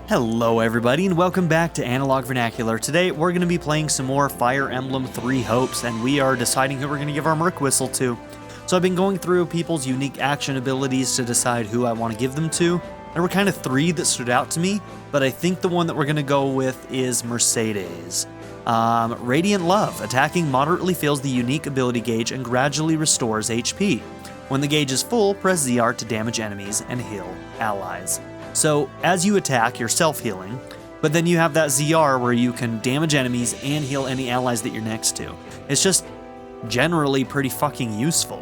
Hello everybody and welcome back to Analog Vernacular. Today we're going to be playing some more Fire Emblem Three Hopes and we are deciding who we're going to give our Merc Whistle to. So I've been going through people's unique action abilities to decide who I want to give them to. There were kind of three that stood out to me, but I think the one that we're going to go with is Mercedes. Radiant Love. Attacking moderately fills the unique ability gauge and gradually restores HP. When the gauge is full, press ZR to damage enemies and heal allies. So as you attack, you're self-healing, but then you have that ZR where you can damage enemies and heal any allies that you're next to. It's just generally pretty fucking useful.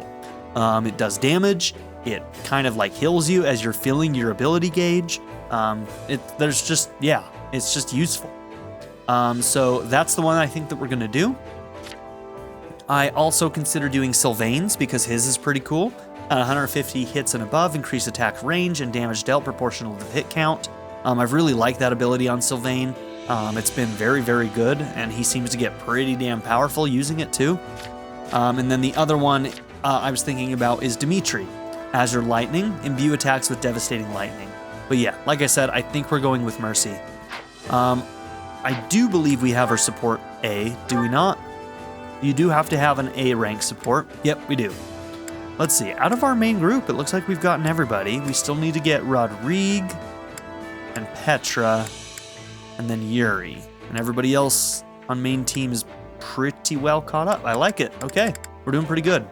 It does damage, it kind of like heals you as you're filling your ability gauge. It's just useful. So that's the one I think that we're gonna do. I also consider doing Sylvain's because his is pretty cool. 150 hits and above, increase attack range and damage dealt proportional to the hit count. I've really liked that ability on Sylvain. It's been very, very good, and he seems to get pretty damn powerful using it too. And then the other one I was thinking about is Dimitri. Azure Lightning, imbue attacks with devastating lightning. But yeah, like I said, I think we're going with Mercy. I do believe we have our support A, do we not? You do have to have an A rank support. Yep, we do. Let's see, out of our main group, it looks like we've gotten everybody. We still need to get Rodrigue and Petra and then Yuri. And everybody else on main team is pretty well caught up. I like it. Okay, we're doing pretty good.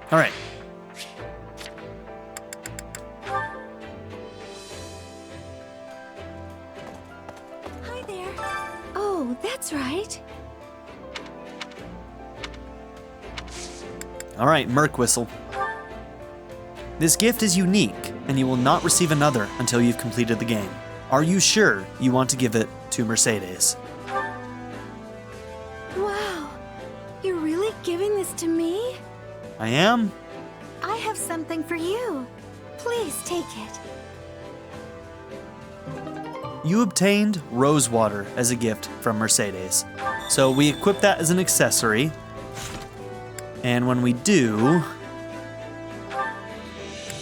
All right. Hi there. Oh, that's right. All right, Merc Whistle. This gift is unique, and you will not receive another until you've completed the game. Are you sure you want to give it to Mercedes? Wow, you're really giving this to me? I am. I have something for you. Please take it. You obtained Rosewater as a gift from Mercedes. So we equip that as an accessory. And when we do,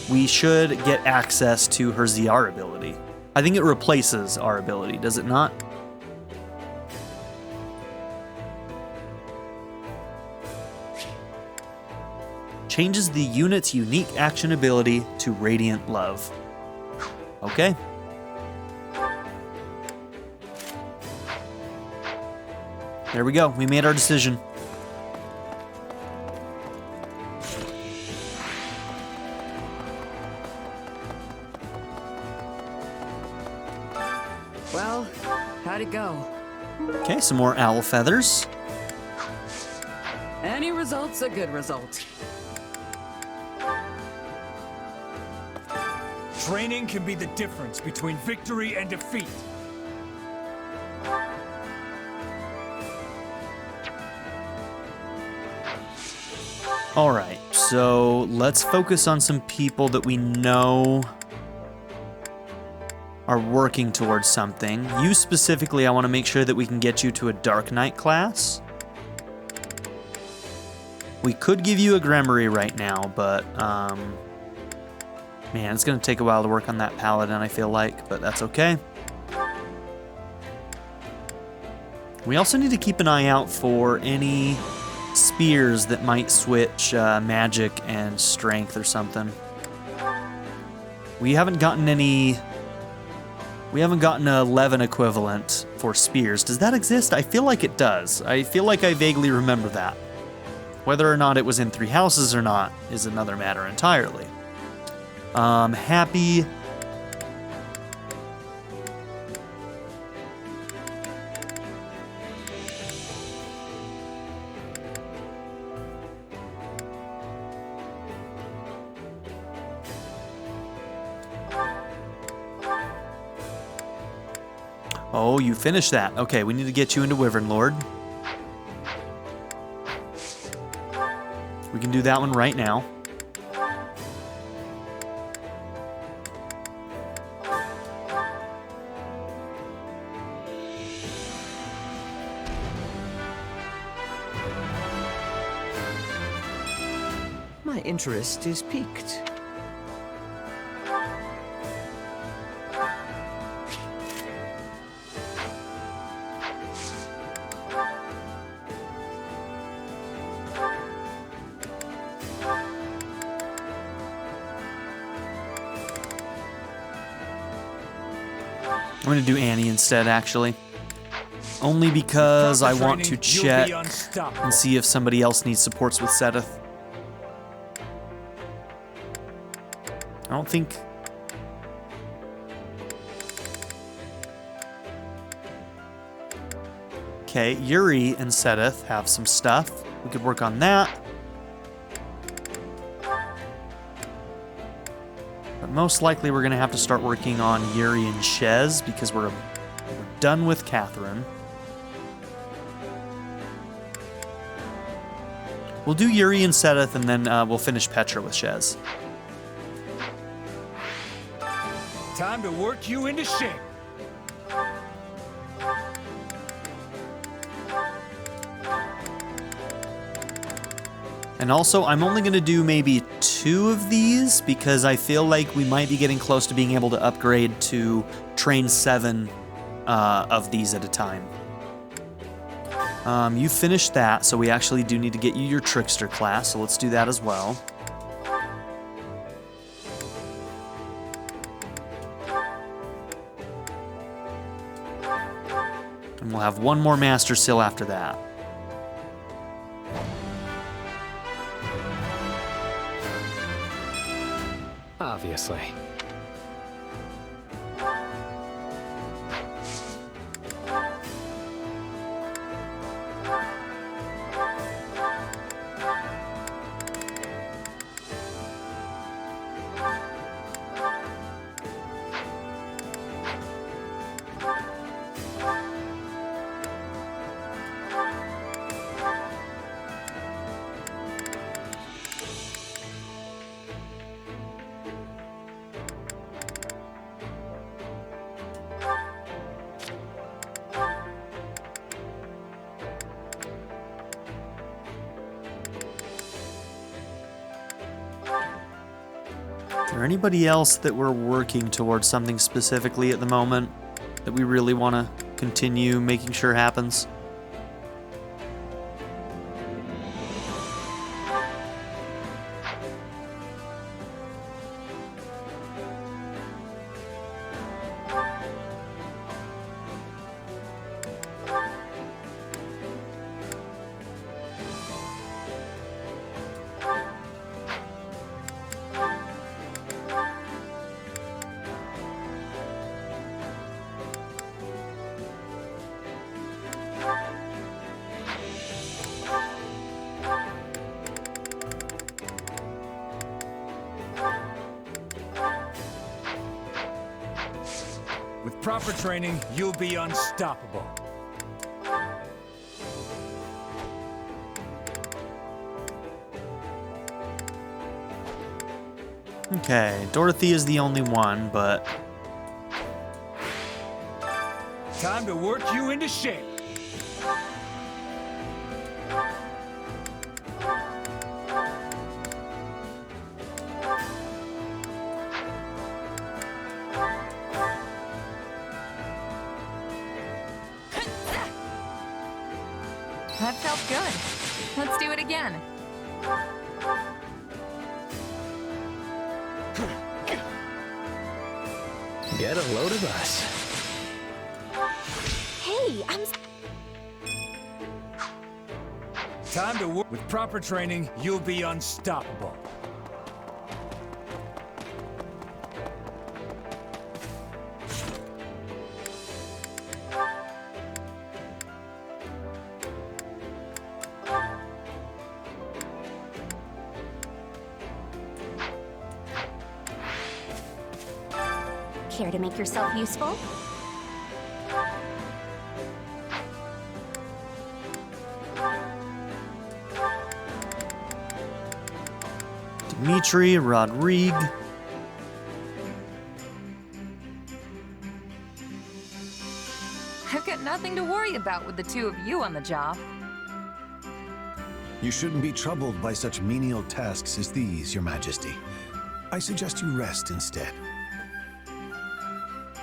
we should get access to her ZR ability. I think it replaces our ability, does it not? Changes the unit's unique action ability to Radiant Love. Okay. There we go, we made our decision. Well, how'd it go? Okay, some more owl feathers. Any result's a good result. Training can be the difference between victory and defeat. All right, so let's focus on some people that we know are working towards something. You specifically, I want to make sure that we can get you to a Dark Knight class. We could give you a Gremory right now, but man, it's going to take a while to work on that Paladin, I feel like, but that's okay. We also need to keep an eye out for any spears that might switch magic and strength or something. We haven't gotten any... We haven't gotten an 11 equivalent for spears. Does that exist? I feel like it does. I feel like I vaguely remember that. Whether or not it was in Three Houses or not is another matter entirely. Happy... Oh, you finished that. Okay, we need to get you into Wyvern Lord. We can do that one right now. My interest is piqued. going to do Annie instead, actually. Only because I want to check and see if somebody else needs supports with Sedith. I don't think... Okay, Yuri and Sedith have some stuff. We could work on that. But most likely we're going to have to start working on Yuri and Shez because we're done with Catherine. We'll do Yuri and Sedith, and then we'll finish Petra with Shez. Time to work you into shape. And also, I'm only going to do maybe 2 of these because I feel like we might be getting close to being able to upgrade to train 7 of these at a time. You finished that, so we actually do need to get you your Trickster class, so let's do that as well. And we'll have 1 more Master Seal after that. Obviously. Is there anybody else that we're working towards something specifically at the moment that we really want to continue making sure happens? With proper training, you'll be unstoppable. Okay, Dorothy is the only one, but... Time to work you into shape. That felt good. Let's do it again. Get a load of us. Hey, Time to work. With proper training, you'll be unstoppable. Care to make yourself useful? Dimitri, Rodrigue. I've got nothing to worry about with the 2 of you on the job. You shouldn't be troubled by such menial tasks as these, Your Majesty. I suggest you rest instead.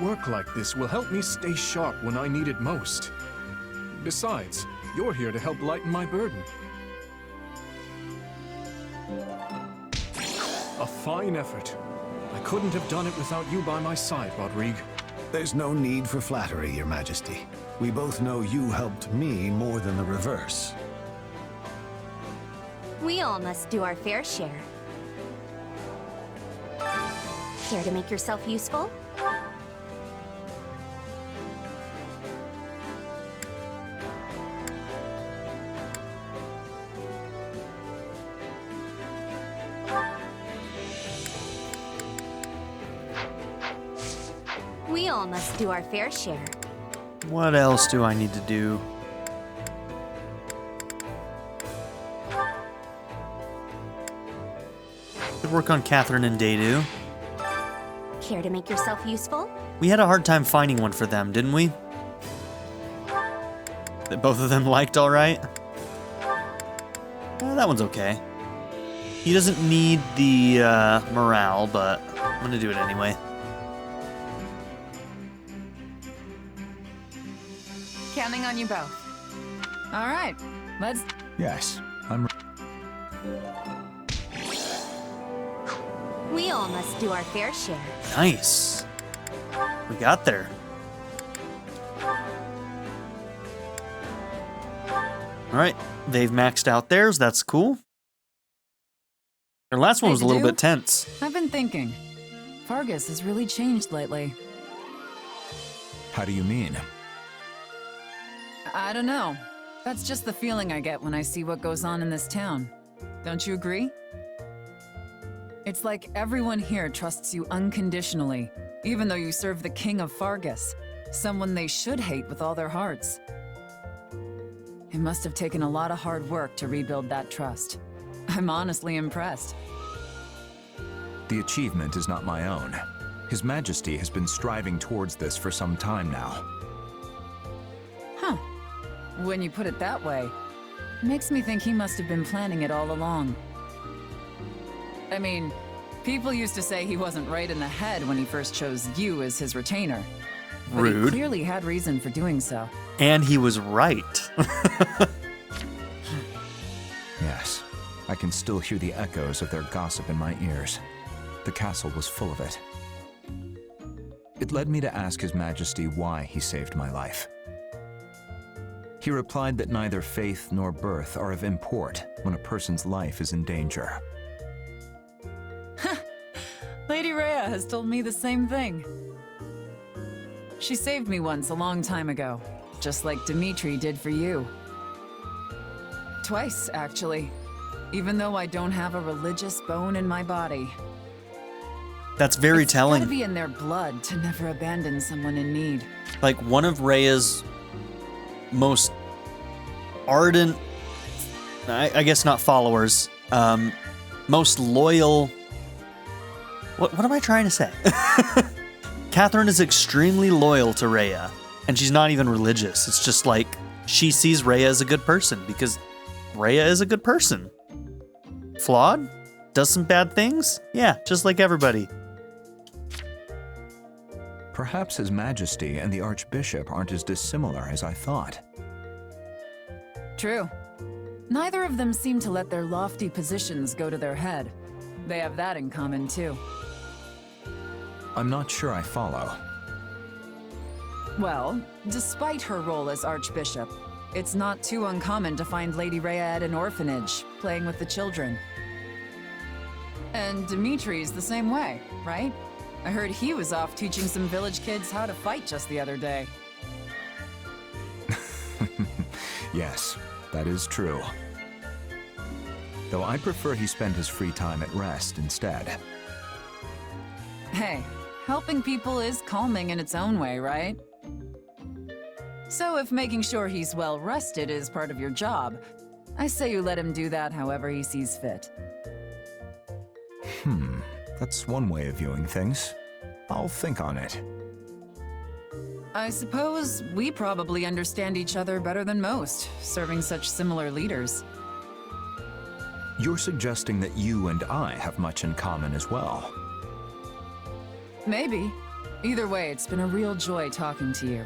Work like this will help me stay sharp when I need it most. Besides, you're here to help lighten my burden. A fine effort. I couldn't have done it without you by my side, Rodrigue. There's no need for flattery, Your Majesty. We both know you helped me more than the reverse. We all must do our fair share. Care to make yourself useful? We all must do our fair share. What else do I need to do? Could work on Catherine and Daydu. Care to make yourself useful? We had a hard time finding one for them, didn't we? That both of them liked all right? That one's okay. He doesn't need the morale, but I'm gonna do it anyway. Counting on you both. All right, let's... Yes, I'm... We all must do our fair share. Nice. We got there. Alright, they've maxed out theirs, that's cool. Their last one was a little bit tense. I've been thinking. Fargus has really changed lately. How do you mean? I don't know. That's just the feeling I get when I see what goes on in this town. Don't you agree? It's like everyone here trusts you unconditionally, even though you serve the King of Fargus, someone they should hate with all their hearts. It must have taken a lot of hard work to rebuild that trust. I'm honestly impressed. The achievement is not my own. His Majesty has been striving towards this for some time now. Huh. When you put it that way, it makes me think he must have been planning it all along. I mean, people used to say he wasn't right in the head when he first chose you as his retainer. But Rude. he clearly had reason for doing so. And he was right. Yes, I can still hear the echoes of their gossip in my ears. The castle was full of it. It led me to ask His Majesty why he saved my life. He replied that neither faith nor birth are of import when a person's life is in danger. Lady Rhea has told me the same thing. She saved me once a long time ago, just like Dimitri did for you. Twice, actually, even though I don't have a religious bone in my body. That's very telling. It's gotta be in their blood to never abandon someone in need. Like, one of Rhea's most ardent, I guess not followers, most loyal... What am I trying to say? Catherine is extremely loyal to Rhea, and she's not even religious. It's just like, she sees Rhea as a good person, because Rhea is a good person. Flawed? Does some bad things? Yeah, just like everybody. Perhaps His Majesty and the Archbishop aren't as dissimilar as I thought. True. Neither of them seem to let their lofty positions go to their head. They have that in common, too. I'm not sure I follow. Well, despite her role as Archbishop, it's not too uncommon to find Lady Rhea at an orphanage, playing with the children. And Dimitri's the same way, right? I heard he was off teaching some village kids how to fight just the other day. Yes, that is true. Though I prefer he spend his free time at rest instead. Hey, helping people is calming in its own way, right? So if making sure he's well rested is part of your job, I say you let him do that however he sees fit. That's one way of viewing things. I'll think on it. I suppose we probably understand each other better than most, serving such similar leaders. You're suggesting that you and I have much in common as well. Maybe. Either way, it's been a real joy talking to you.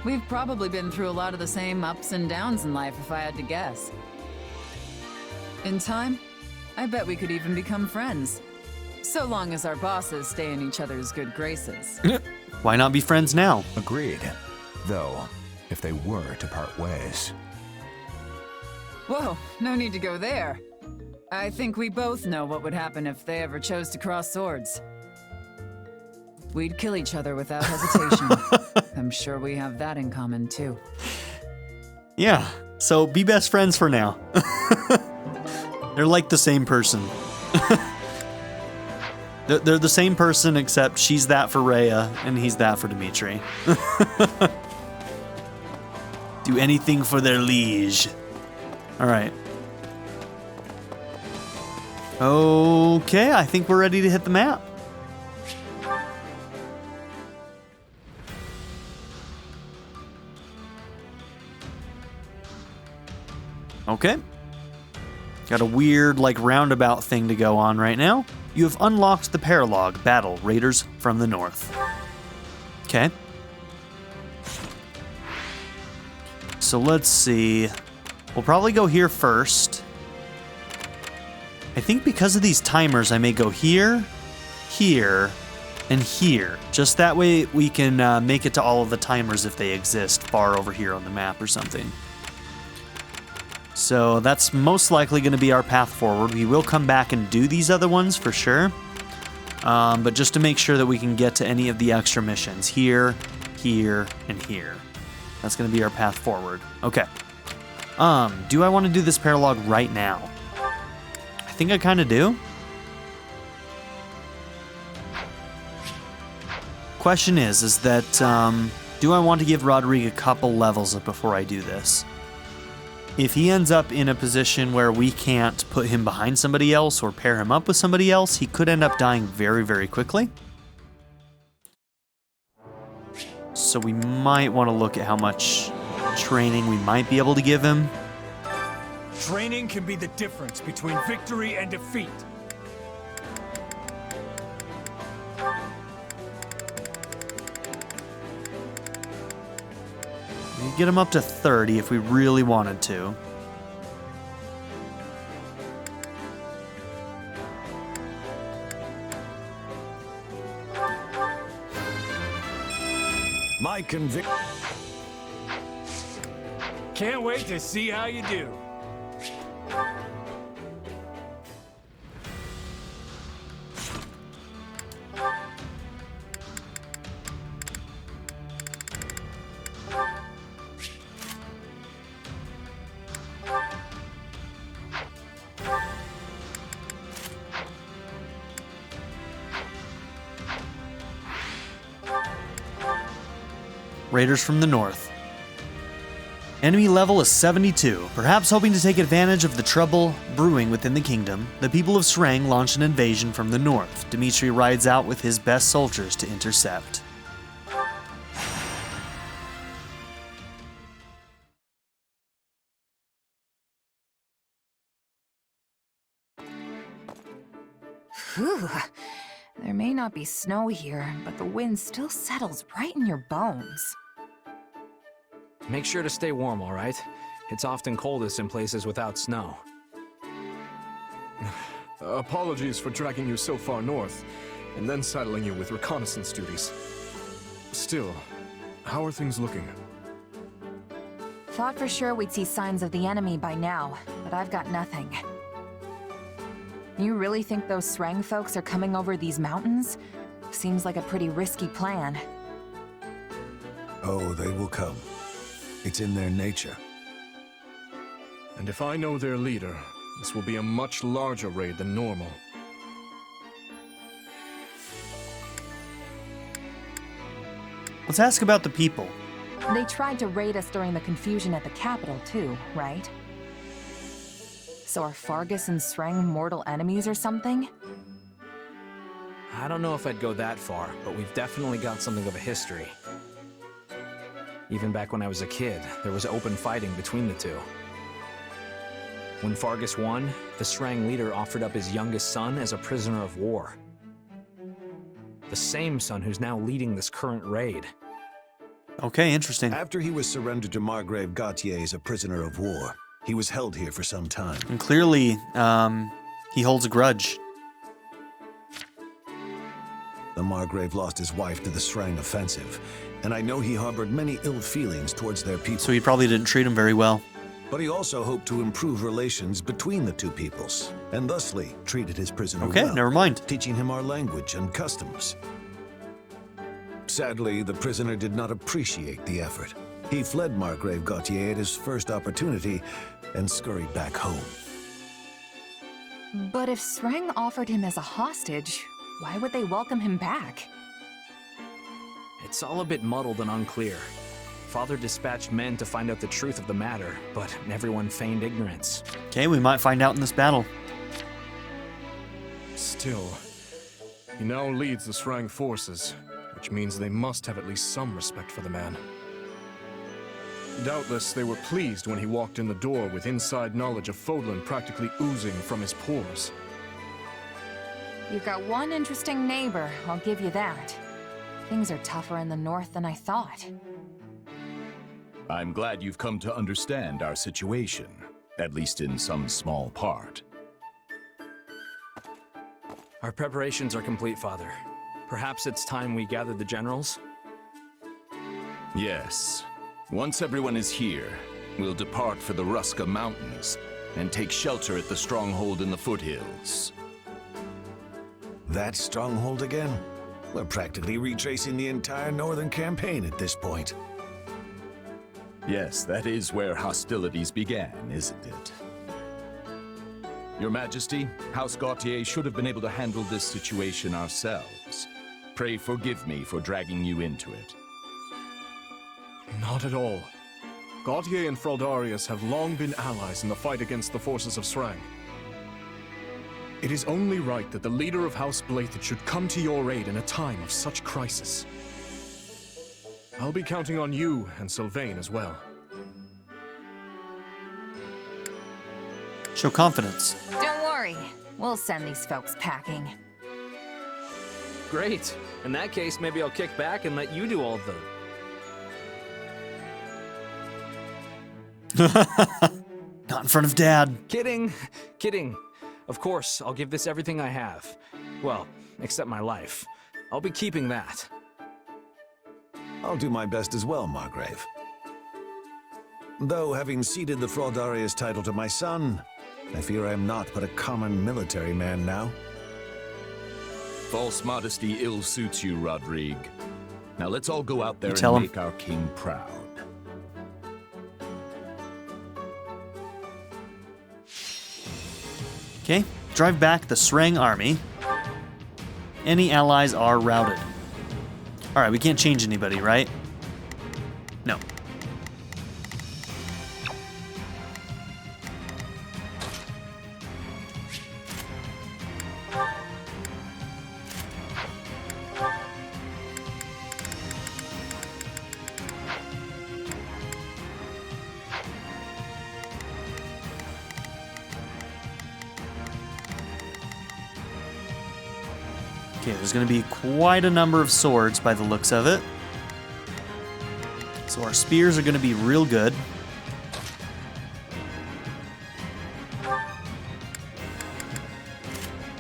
We've probably been through a lot of the same ups and downs in life, if I had to guess. In time, I bet we could even become friends. So long as our bosses stay in each other's good graces. Why not be friends now? Agreed. Though, if they were to part ways. Whoa, no need to go there. I think we both know what would happen if they ever chose to cross swords. We'd kill each other without hesitation. I'm sure we have that in common, too. Yeah, so be best friends for now. They're like the same person. They're the same person, except she's that for Rhea, and he's that for Dimitri. Do anything for their liege. All right. Okay, I think we're ready to hit the map. Okay. Got a weird, like, roundabout thing to go on right now. You have unlocked the Paralogue battle, Raiders from the North. Okay. So let's see. We'll probably go here first. I think because of these timers, I may go here, here, and here. Just that way we can make it to all of the timers if they exist far over here on the map or something. So that's most likely going to be our path forward. We will come back and do these other ones for sure. But just to make sure that we can get to any of the extra missions. Here, here, and here. That's going to be our path forward. Okay. Do I want to do this Paralogue right now? I think I kind of do. Question is that, do I want to give Rodrigue a couple levels up before I do this? If he ends up in a position where we can't put him behind somebody else or pair him up with somebody else, he could end up dying very, very quickly. So we might want to look at how much training we might be able to give him. Training can be the difference between victory and defeat. We could get him up to 30 if we really wanted to. My conviction. Can't wait to see how you do. Raiders from the North. Enemy level is 72. Perhaps hoping to take advantage of the trouble brewing within the kingdom, the people of Sreng launch an invasion from the north. Dimitri rides out with his best soldiers to intercept. Whew. There may not be snow here, but the wind still settles right in your bones. Make sure to stay warm, all right? It's often coldest in places without snow. Apologies for dragging you so far north, and then saddling you with reconnaissance duties. Still, how are things looking? Thought for sure we'd see signs of the enemy by now, but I've got nothing. You really think those Sreng folks are coming over these mountains? Seems like a pretty risky plan. Oh, they will come. It's in their nature. And if I know their leader, this will be a much larger raid than normal. Let's ask about the people. They tried to raid us during the confusion at the capital too, right? So are Fargus and Sreng mortal enemies or something? I don't know if I'd go that far, but we've definitely got something of a history. Even back when I was a kid, there was open fighting between the two. When Fargus won, the Sreng leader offered up his youngest son as a prisoner of war. The same son who's now leading this current raid. Okay, interesting. After he was surrendered to Margrave Gautier as a prisoner of war, he was held here for some time. And clearly, he holds a grudge. The Margrave lost his wife to the Srang offensive, and I know he harbored many ill feelings towards their people. So he probably didn't treat him very well. But he also hoped to improve relations between the two peoples, and thusly treated his prisoner Okay, well, never mind. teaching him our language and customs. Sadly, the prisoner did not appreciate the effort. He fled Margrave Gautier at his first opportunity and scurried back home. But if Srang offered him as a hostage, why would they welcome him back? It's all a bit muddled and unclear. Father dispatched men to find out the truth of the matter, but everyone feigned ignorance. Okay, we might find out in this battle. Still, he now leads the Srang forces, which means they must have at least some respect for the man. Doubtless they were pleased when he walked in the door with inside knowledge of Fodlan practically oozing from his pores. You've got one interesting neighbor, I'll give you that. Things are tougher in the north than I thought. I'm glad you've come to understand our situation, at least in some small part. Our preparations are complete, Father. Perhaps it's time we gather the generals? Yes. Once everyone is here, we'll depart for the Ruska Mountains and take shelter at the stronghold in the foothills. That stronghold again? We're practically retracing the entire northern campaign at this point. Yes, that is where hostilities began, isn't it? Your Majesty, House Gautier should have been able to handle this situation ourselves. Pray forgive me for dragging you into it. Not at all. Gautier and Fraldarius have long been allies in the fight against the forces of Srang. It is only right that the leader of House Blythe should come to your aid in a time of such crisis. I'll be counting on you and Sylvain as well. Show confidence. Don't worry, we'll send these folks packing. Great. In that case, maybe I'll kick back and let you do all the... Not in front of Dad. Kidding. Kidding. Of course, I'll give this everything I have. Well, except my life. I'll be keeping that. I'll do my best as well, Margrave. Though, having ceded the Fraldarius title to my son, I fear I am not but a common military man now. False modesty ill suits you, Rodrigue. Now let's all go out there Tell and him. make our king proud. Okay, drive back the Srang army. Any allies are routed. Alright, we can't change anybody, right? No. Okay, there's going to be quite a number of swords by the looks of it. So our spears are going to be real good.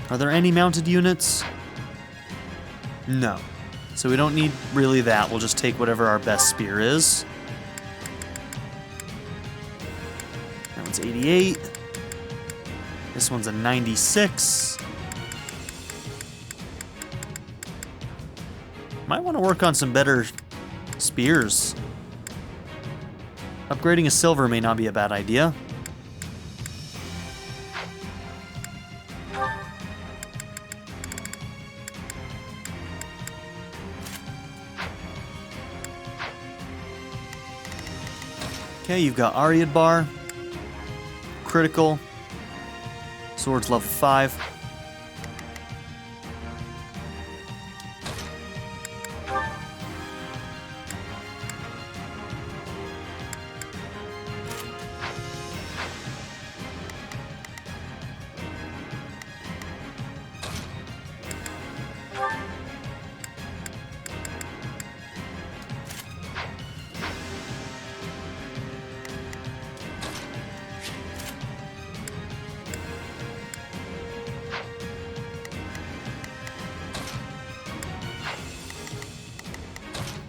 Are there any mounted units? No. So we don't need really that. We'll just take whatever our best spear is. That one's 88. This one's a 96. Might want to work on some better spears. Upgrading a silver may not be a bad idea. Okay, you've got Ariad bar, critical, swords level 5.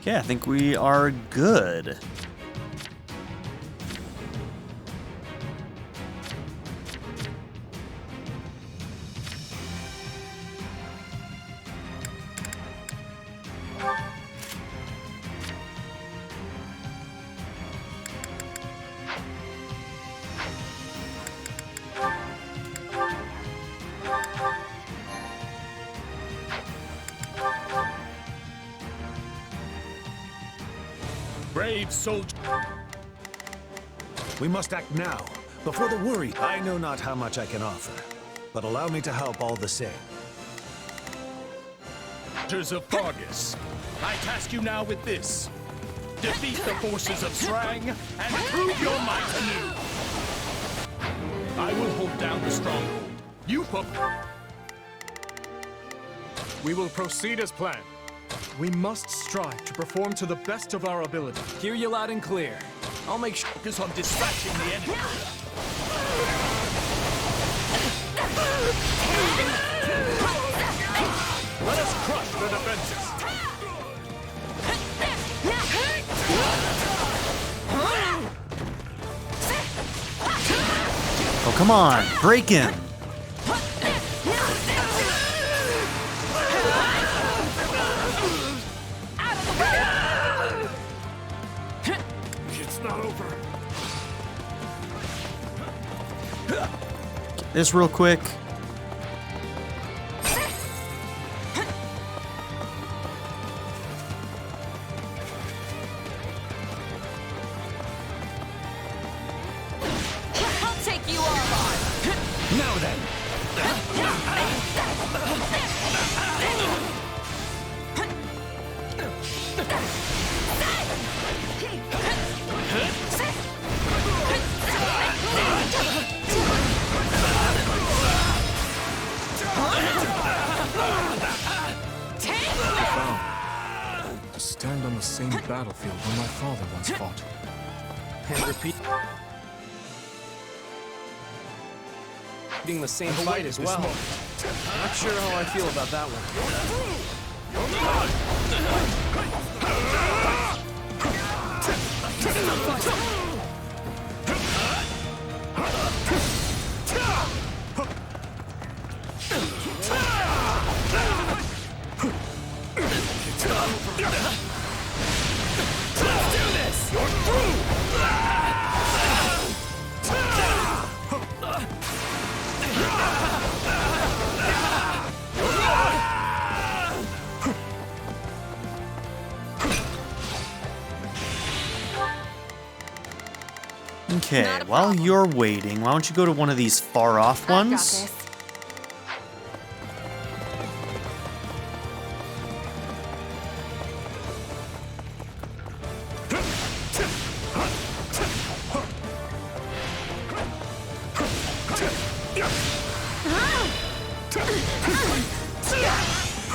Okay, I think we are good. Brave soldier. We must act now, before the worry. I know not how much I can offer, but allow me to help all the same. Hunters of Fargus, I task you now with this. Defeat the forces of Srang and prove your might anew. I will hold down the stronghold. You We will proceed as planned. We must strive to perform to the best of our ability. Hear you loud and clear. I'll make sure. focus on dispatching the enemy. Let us crush their defenses. Oh, come on. Break him. It's not over. Get this real quick. I'll take you all on. Now then! To stand on the same battlefield where my father once fought. And repeat. Being the same fight as well. Not sure how I feel about that one. Okay, Not a while problem. you're waiting, why don't you go to one of these far off I've got ones? this.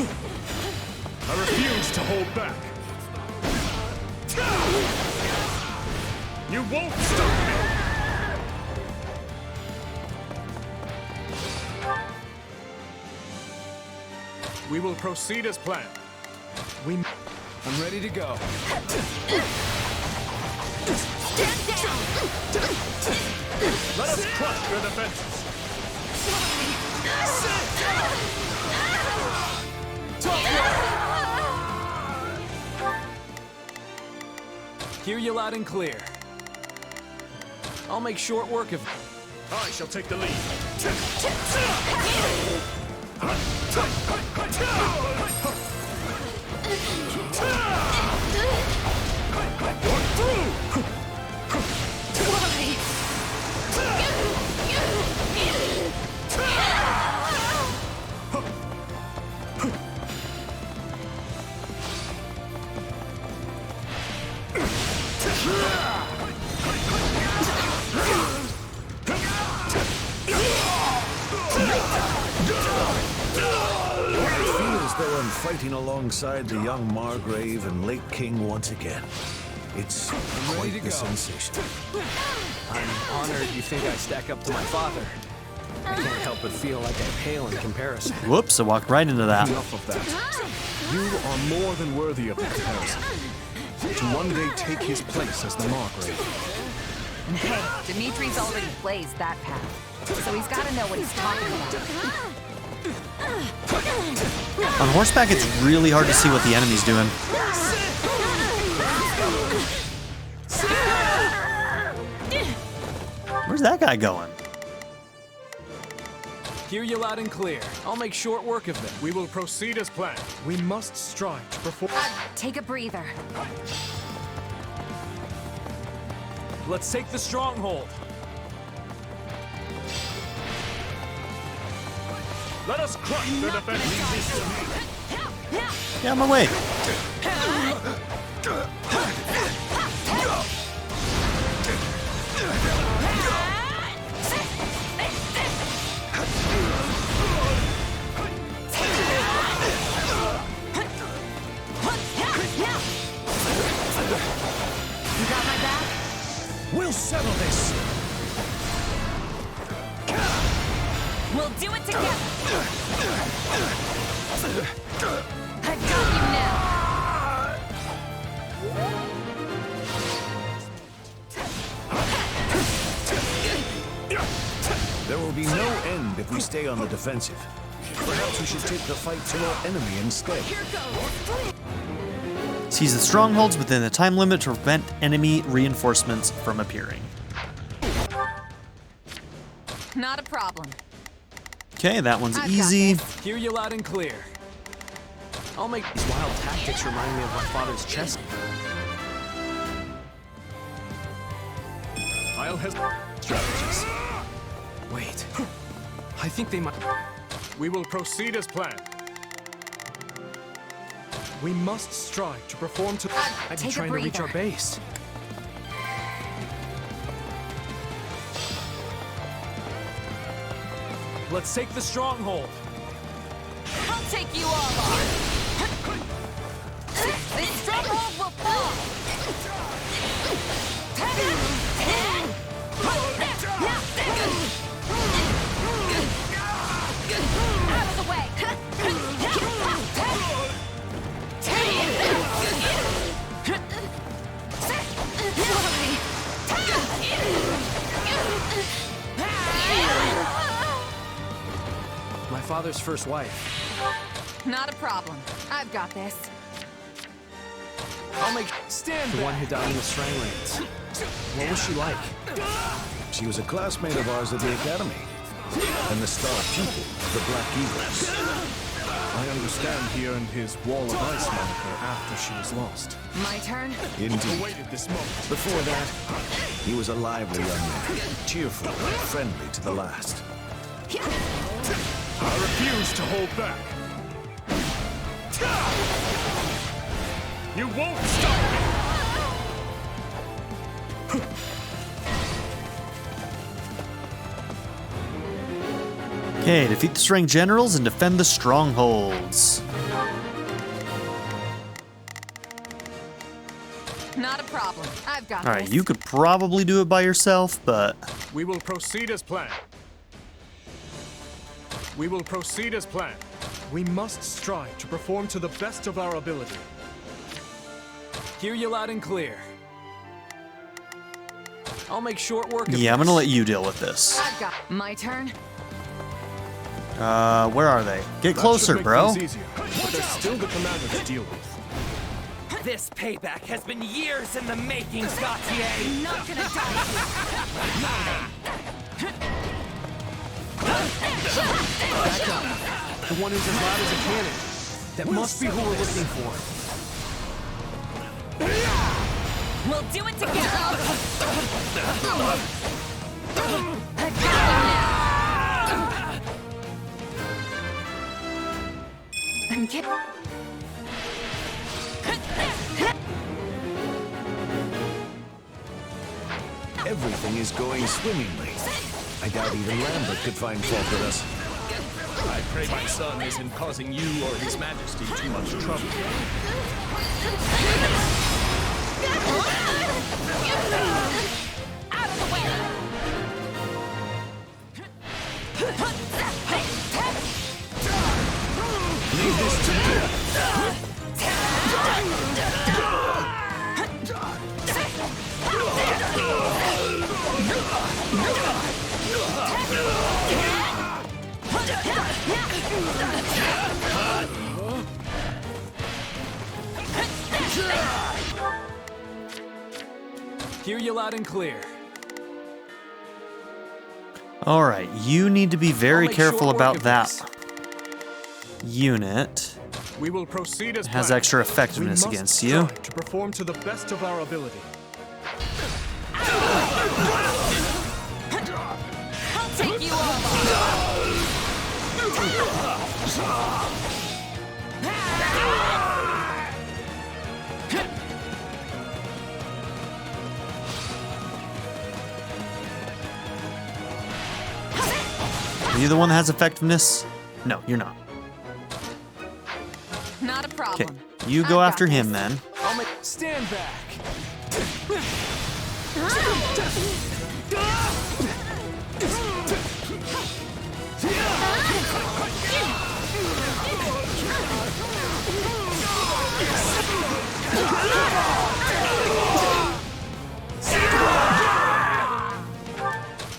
I refuse to hold back. You won't stop me! We will proceed as planned. I'm ready to go. Stand down. Let us crush their defenses. Hear you loud and clear. I'll make short work of. I shall take the lead. It feels though I'm fighting alongside the young Margrave and late King once again. It's quite the sensation. I'm honored you think I stack up to my father. I can't help but feel like I pale in comparison. Whoops, I walked right into that. Enough of that. You are more than worthy of the comparison. to one day take his place as the Margrave. Hey, Dimitri's already blazed that path, so he's got to know what he's talking about. On horseback, it's really hard to see what the enemy's doing. Where's that guy going? Hear you loud and clear. I'll make short work of them. We will proceed as planned. We must strive to perform. Take a breather. Let's take the stronghold. Let us crush their defense. Get out of my way. You got my back? We'll settle this. We'll do it together. I've got you now. There will be no end if we stay on the defensive. Perhaps we should take the fight to our enemy instead. Seize the strongholds within the time limit to prevent enemy reinforcements from appearing. Not a problem. Okay, that one's I've got easy. this. Hear you loud and clear. I'll make these wild tactics remind me of my father's chess. I'll have Strategies. Wait. I think they might. We will proceed as planned. We must strive to perform to. I'd be Take a trying to reach breather. our base. Let's take the stronghold. I'll take you all on. This stronghold will fall. Out of the way. My father's first wife. Not a problem. I've got this. I'll make the one who died in the Strang raids. What was she like? She was a classmate of ours at the academy, and the star pupil of the Black Eagles. I understand he earned his Wall of Ice moniker after she was lost. My turn? Indeed. Awaited this moment. Before that, he was a lively young man, cheerful and friendly to the last. I refuse to hold back. You won't stop me! Okay, defeat the Strang generals and defend the strongholds. Not a problem. I've got Alright, this. you could probably do it by yourself, but We will proceed as planned. We will proceed as planned. We must strive to perform to the best of our ability. Hear you loud and clear. I'll make short work of yeah, I'm this. gonna let you deal with this. I've got my turn. Where are they? Get That closer, should make bro. things easier, but there's still the commander to deal with. This payback has been years in the making, Gautier! Not gonna die. Back up. The one who's as loud as a cannon. That must be who we're looking for. We'll do it together. I've got you now. I'm kidding. Everything is going swimmingly. I doubt even Lambert could find fault with us. I pray my son isn't causing you or His Majesty too much trouble. Out of the way. Leave this to me. Hear you loud and clear. All right, you need to be very make careful short work about of that this. unit. We will proceed as Has planned. extra effectiveness We must against you. strive to perform to the best of our ability. I'll take you all Are you the one that has effectiveness? No, you're not. Not a Okay, problem. you go I've after got him this. then. Stand back.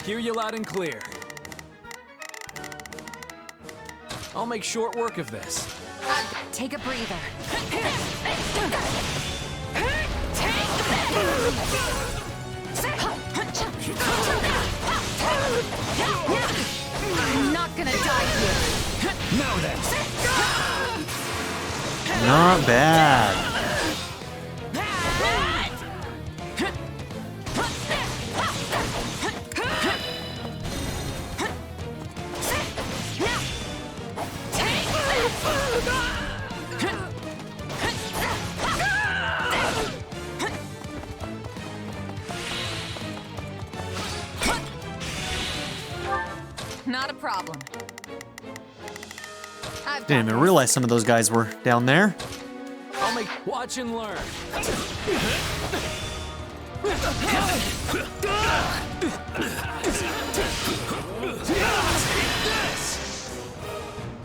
Hear you loud and clear. I'll make short work of this. Take a breather. I'm not gonna die here. Now then. Not bad. Not a problem. I've Didn't even realize some of those guys were down there. I'll make watch and learn.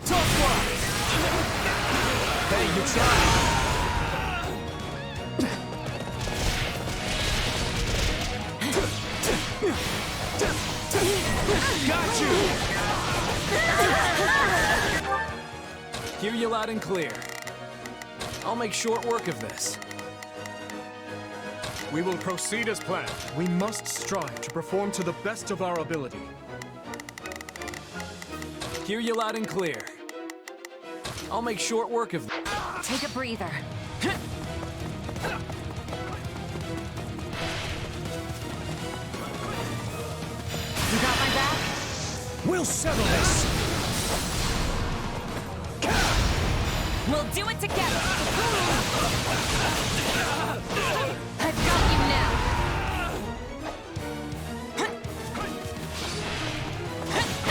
Tough luck. Hey, you tried. Got you. Hear you loud and clear. I'll make short work of this. We will proceed as planned. We must strive to perform to the best of our ability. Hear you loud and clear. I'll make short work of this. Take a breather. You got my back? We'll settle this! We'll do it together. I've got you now.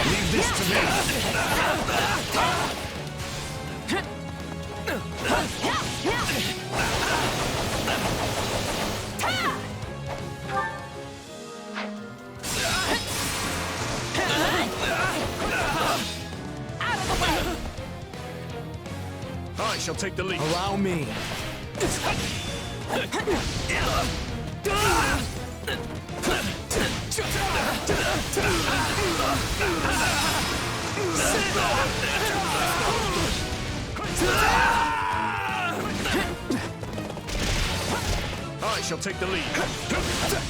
Leave this to me! I shall take the lead. Allow me. I shall take the lead.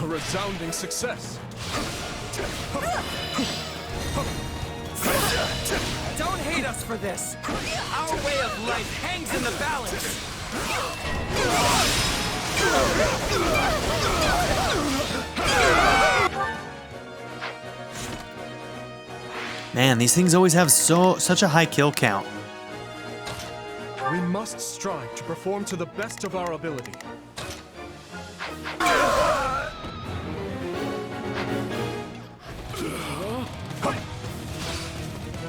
A resounding success. Don't hate us for this. Our way of life hangs in the balance. Man, these things always have such a high kill count. We must strive to perform to the best of our ability.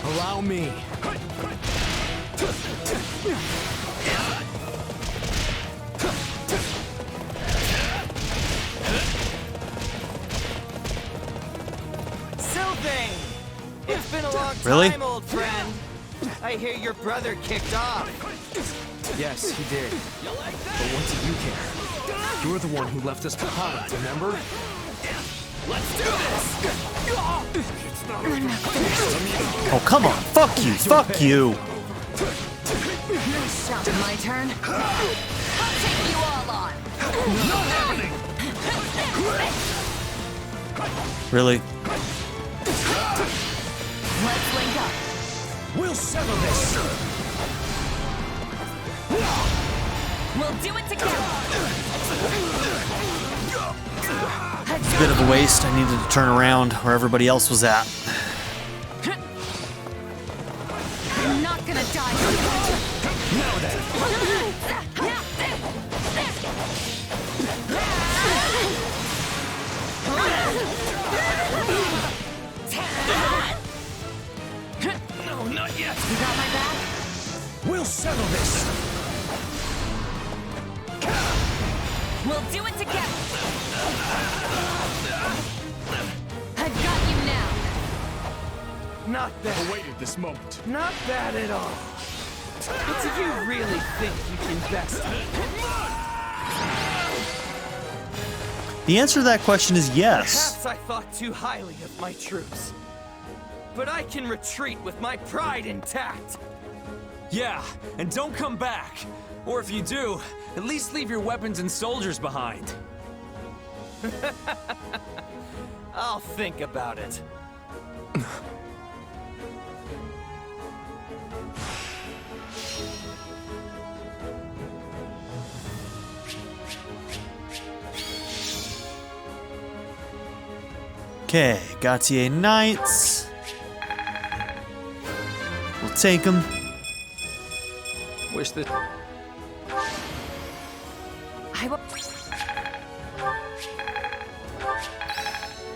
Allow me. Sylvain! It's been a long Really? time, old friend. I I hear your brother kicked off. Yes, he did. But what do you care? You're the one who left us behind, remember? Let's do this! Oh, come on. Fuck you. Fuck you. My turn? I'll take you all on. Not happening! Really? Let's link up. We'll settle this. We'll do it together. It's a bit of a waste. I needed to turn around where everybody else was at. I'm not gonna die. Now then. No, not yet! You got my back? We'll settle this. We'll do it together. I've got you now. Not bad. Awaited this moment. Not bad at all. But do you really think you can best me? The answer to that question is yes. Perhaps I thought too highly of my troops. But I can retreat with my pride intact. Yeah, and don't come back. Or if you do, at least leave your weapons and soldiers behind. I'll think about it. Okay, Gautier Knights. We'll take them. Wish that... I will.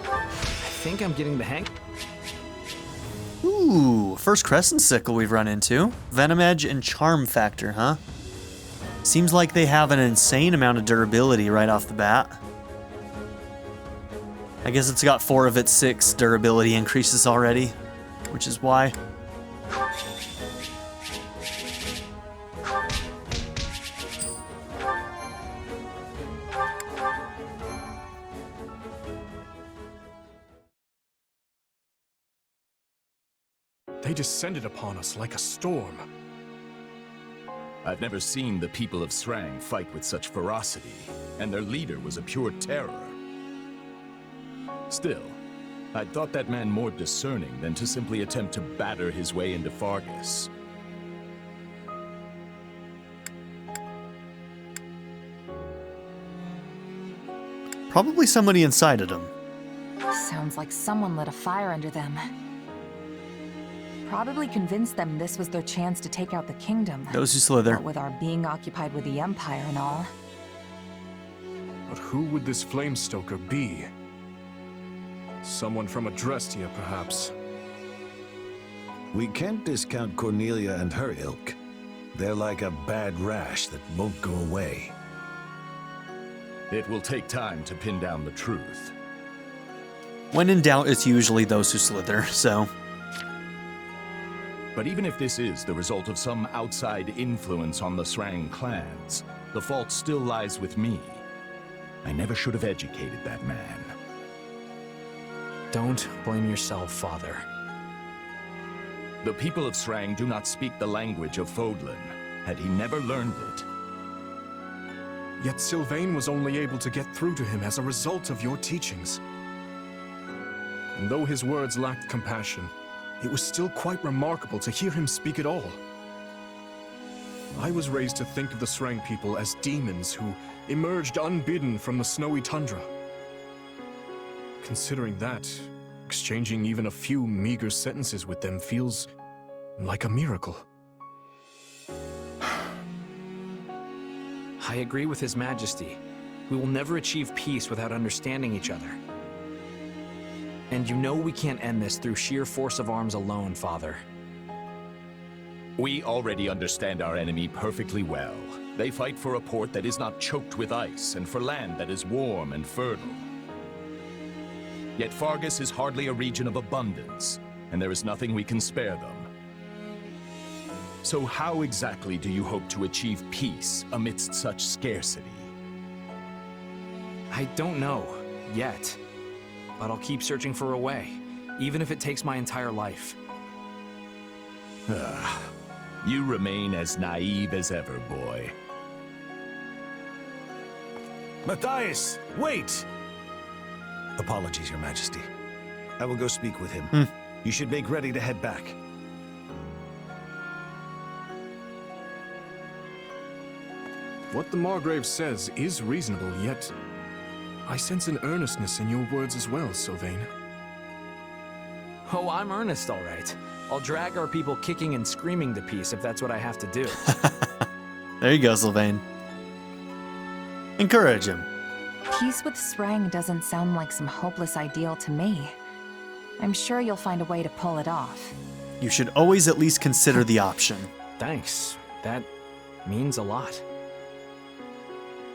I think I'm getting the hang... Ooh, first Crescent Sickle we've run into. Venom Edge and Charm Factor, huh? Seems like they have an insane amount of durability right off the bat. I guess it's got 4 of its 6 durability increases already, which is why. They descended upon us like a storm. I've never seen the people of Srang fight with such ferocity, and their leader was a pure terror. Still, I'd thought that man more discerning than to simply attempt to batter his way into Fargus. Probably somebody incited him. Sounds like someone lit a fire under them. Probably convinced them this was their chance to take out the kingdom. Those who slither. What with our being occupied with the Empire and all. But who would this Flamestoker be? Someone from Adrestia, perhaps. We can't discount Cornelia and her ilk. They're like a bad rash that won't go away. It will take time to pin down the truth. When in doubt, it's usually those who slither, so... But even if this is the result of some outside influence on the Srang clans, the fault still lies with me. I never should have educated that man. Don't blame yourself, Father. The people of Srang do not speak the language of Fodlan. Had he never learned it... Yet Sylvain was only able to get through to him as a result of your teachings. And though his words lacked compassion, it was still quite remarkable to hear him speak at all. I was raised to think of the Srang people as demons who emerged unbidden from the snowy tundra. Considering that, exchanging even a few meager sentences with them feels like a miracle. I agree with His Majesty. We will never achieve peace without understanding each other. And you know we can't end this through sheer force of arms alone, Father. We already understand our enemy perfectly well. They fight for a port that is not choked with ice, and for land that is warm and fertile. Yet Fargus is hardly a region of abundance, and there is nothing we can spare them. So how exactly do you hope to achieve peace amidst such scarcity? I don't know, yet. But I'll keep searching for a way, even if it takes my entire life. You remain as naive as ever, boy. Matthias, wait! Apologies, Your Majesty. I will go speak with him. You should make ready to head back. What the Margrave says is reasonable, yet I sense an earnestness in your words as well, Sylvain. Oh, I'm earnest, all right. I'll drag our people kicking and screaming to peace if that's what I have to do. There you go, Sylvain. Encourage him. Peace with Srang doesn't sound like some hopeless ideal to me. I'm sure you'll find a way to pull it off. You should always at least consider the option. Thanks. That means a lot.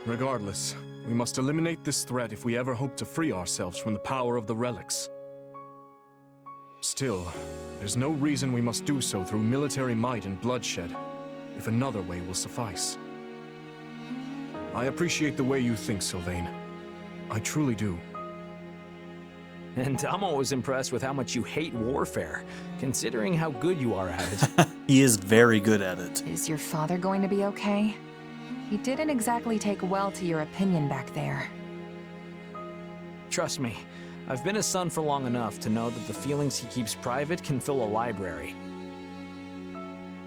Regardless, we must eliminate this threat if we ever hope to free ourselves from the power of the relics. Still, there's no reason we must do so through military might and bloodshed, if another way will suffice. I appreciate the way you think, Sylvain. I truly do. And I'm always impressed with how much you hate warfare, considering how good you are at it. He is very good at it. Is your father going to be okay? He didn't exactly take well to your opinion back there. Trust me, I've been a son for long enough to know that the feelings he keeps private can fill a library.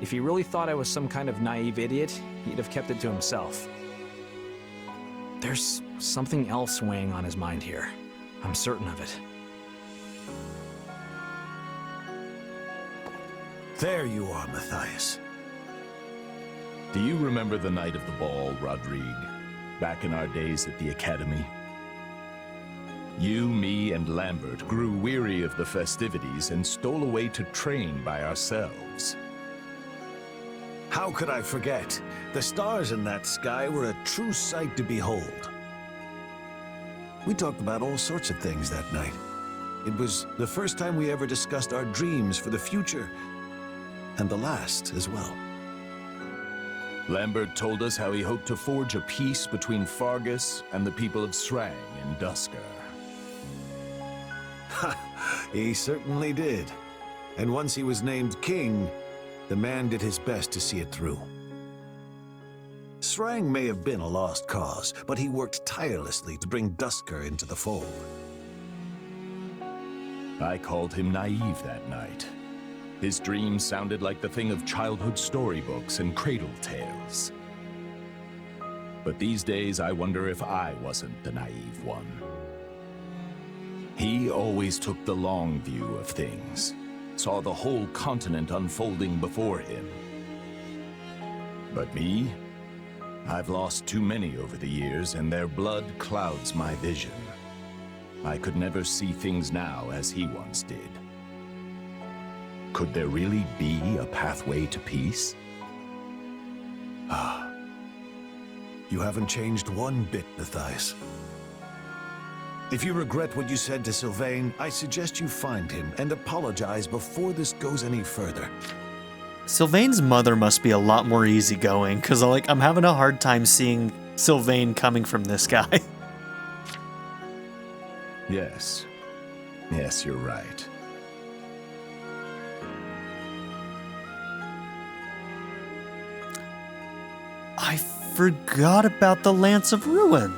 If he really thought I was some kind of naive idiot, he'd have kept it to himself. There's something else weighing on his mind here. I'm certain of it. There you are, Matthias. Do you remember the night of the ball, Rodrigue? Back in our days at the Academy? You, me, and Lambert grew weary of the festivities and stole away to train by ourselves. How could I forget? The stars in that sky were a true sight to behold. We talked about all sorts of things that night. It was the first time we ever discussed our dreams for the future, and the last as well. Lambert told us how he hoped to forge a peace between Fargus and the people of Srang and Duscar. He certainly did. And once he was named king, the man did his best to see it through. Srang may have been a lost cause, but he worked tirelessly to bring Duscar into the fold. I called him naive that night. His dreams sounded like the thing of childhood storybooks and cradle tales. But these days, I wonder if I wasn't the naive one. He always took the long view of things, saw the whole continent unfolding before him. But me? I've lost too many over the years, and their blood clouds my vision. I could never see things now as he once did. Could there really be a pathway to peace? You haven't changed one bit, Matthias. If you regret what you said to Sylvain, I suggest you find him and apologize before this goes any further. Sylvain's mother must be a lot more easygoing, because I'm having a hard time seeing Sylvain coming from this guy. Yes. Yes, you're right. I forgot about the Lance of Ruin.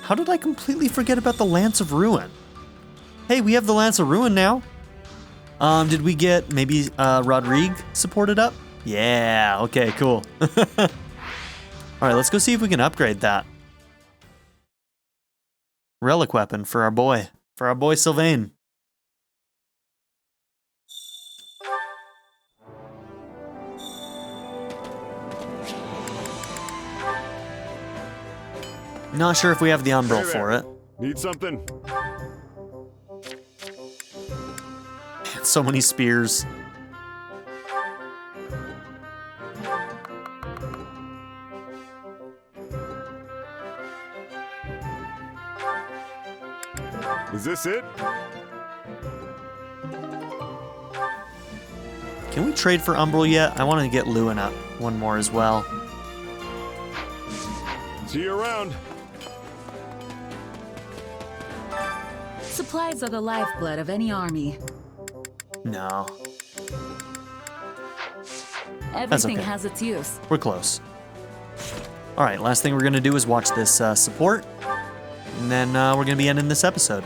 How did I completely forget about the Lance of Ruin? Hey, we have the Lance of Ruin now. Did we get maybe Rodrigue supported up? Yeah, okay, cool. Alright, let's go see if we can upgrade that. Relic weapon for our boy Sylvain. Not sure if we have the umbral for it. Need something? So many spears. Is this it? Can we trade for Umbral yet? I want to get Lewin up one more as well. See you around. Supplies are the lifeblood of any army. No. Everything okay. has its use. We're close. Alright, last thing we're going to do is watch this support. And then we're going to be ending this episode.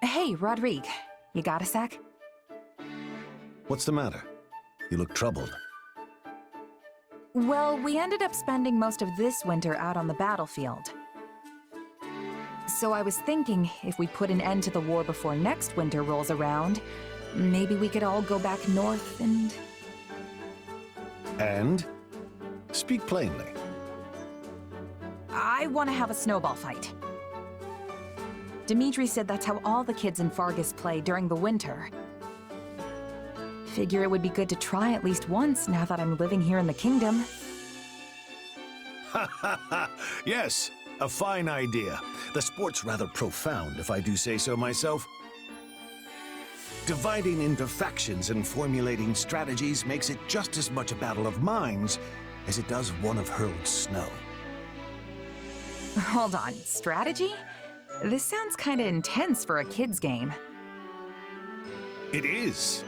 Hey, Rodrigue. You got a sec? What's the matter? You look troubled. Well, we ended up spending most of this winter out on the battlefield. So I was thinking, if we put an end to the war before next winter rolls around, maybe we could all go back north and... And? Speak plainly. I want to have a snowball fight. Dimitri said that's how all the kids in Fargus play during the winter. Figure it would be good to try at least once now that I'm living here in the kingdom. Ha ha ha! Yes, a fine idea. The sport's rather profound, if I do say so myself. Dividing into factions and formulating strategies makes it just as much a battle of minds as it does one of hurled snow. Hold on, strategy? This sounds kinda intense for a kid's game. It is.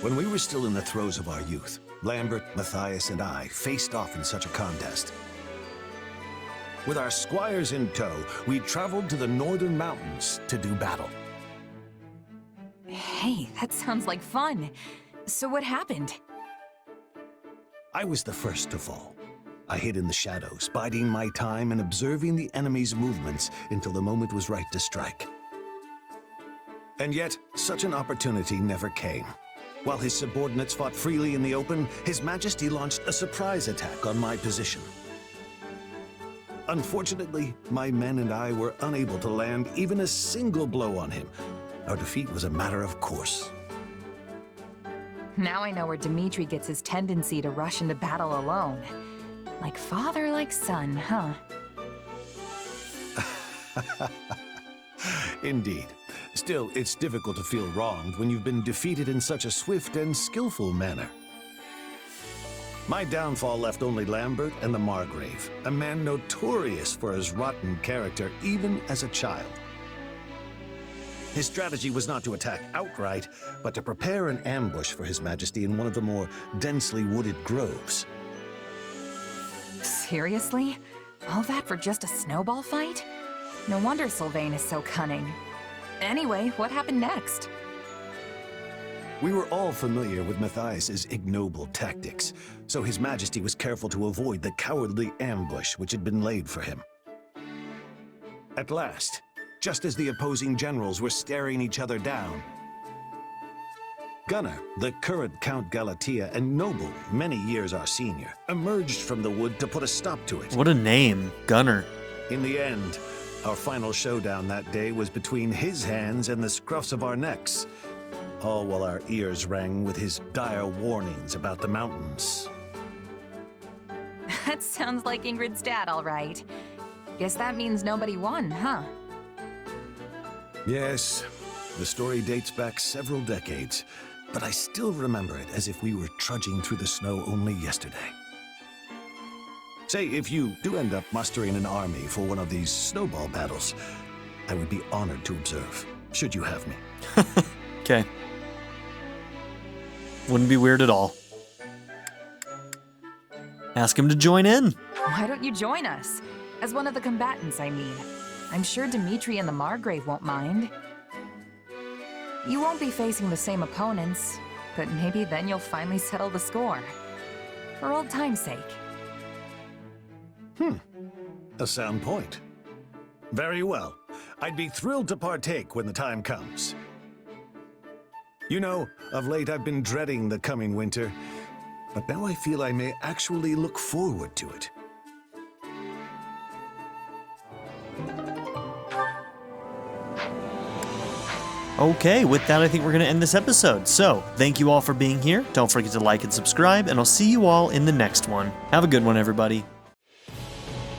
When we were still in the throes of our youth, Lambert, Matthias, and I faced off in such a contest. With our squires in tow, we traveled to the northern mountains to do battle. Hey, that sounds like fun. So what happened? I was the first to fall. I hid in the shadows, biding my time and observing the enemy's movements until the moment was right to strike. And yet, such an opportunity never came. While his subordinates fought freely in the open, His Majesty launched a surprise attack on my position. Unfortunately, my men and I were unable to land even a single blow on him. Our defeat was a matter of course. Now I know where Dimitri gets his tendency to rush into battle alone. Like father, like son, huh? Indeed. Still, it's difficult to feel wronged when you've been defeated in such a swift and skillful manner. My downfall left only Lambert and the Margrave, a man notorious for his rotten character even as a child. His strategy was not to attack outright, but to prepare an ambush for His Majesty in one of the more densely wooded groves. Seriously? All that for just a snowball fight? No wonder Sylvain is so cunning. Anyway, what happened next? We were all familiar with Matthias's ignoble tactics, so His Majesty was careful to avoid the cowardly ambush which had been laid for him. At last, just as the opposing generals were staring each other down, Gunnar, the current Count Galatea and noble, many years our senior, emerged from the wood to put a stop to it. What a name, Gunnar. In the end, our final showdown that day was between his hands and the scruffs of our necks, all while our ears rang with his dire warnings about the mountains. That sounds like Ingrid's dad, all right. Guess that means nobody won, huh? Yes, the story dates back several decades, but I still remember it as if we were trudging through the snow only yesterday. Say, if you do end up mustering an army for one of these snowball battles, I would be honored to observe, should you have me. Okay. Wouldn't be weird at all. Ask him to join in. Why don't you join us? As one of the combatants, I mean. I'm sure Dimitri and the Margrave won't mind. You won't be facing the same opponents, but maybe then you'll finally settle the score. For old time's sake. A sound point. Very well. I'd be thrilled to partake when the time comes. You know, of late I've been dreading the coming winter, but now I feel I may actually look forward to it. Okay, with that, I think we're going to end this episode. So, thank you all for being here. Don't forget to like and subscribe, and I'll see you all in the next one. Have a good one, everybody.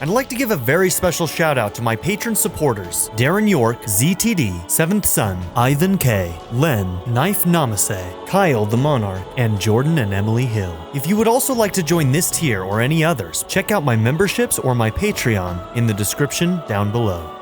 I'd like to give a very special shout out to my patron supporters, Darren York, ZTD, 7th Son, Ivan K, Len, Knife Namaste, Kyle the Monarch, and Jordan and Emily Hill. If you would also like to join this tier or any others, check out my memberships or my Patreon in the description down below.